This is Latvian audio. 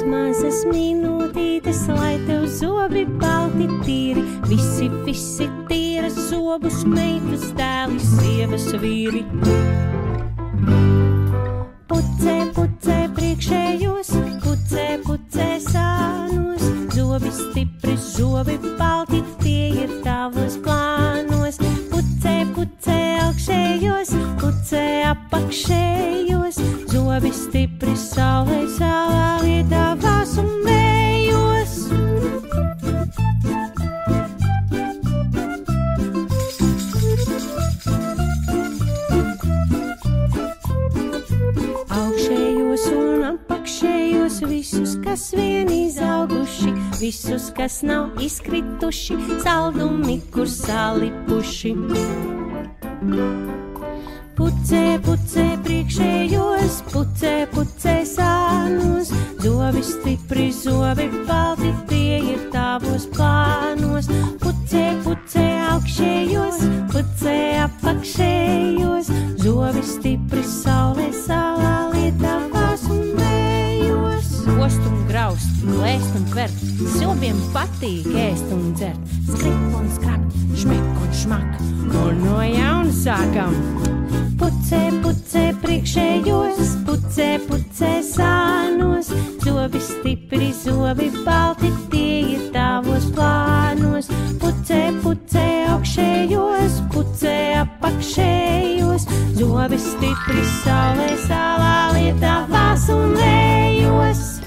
mazas minūtītes, lai tev zobi balti tīri. Visi tīra zobus, meitas, dēli, sievas, vīri. Pucē priekšējos, pucē sānos, zobi stipri, zobi balti, tie ir tavos plānos. Pucē augšējos, pucē apakšējos, zobi stipri, saulē lietavās un vējos. Augšējos un apakšējos, visus, kas vien izauguši, visus, kas nav izkrituši, saldumi, kur salipuši. Pucē priekšējos, pucē sānos, zobi stipri, zobi balti, tie ir tavos plānos. Pucē augšējos, pucē apakšējos, zobi stipri, saulē lietavās un vējos. Ost un graust, glēst un kvert, zobiem patīk ēst un dzert. Skrip un skrap, šmek un šmak, un no jauna sākam. Pucē priekšējos, pucē sānos, zobi stipri, zobi balti, tie ir tavos plānos. Pucē augšējos, pucē apakšējos, zobi stipri, saulē lietavās un vējos.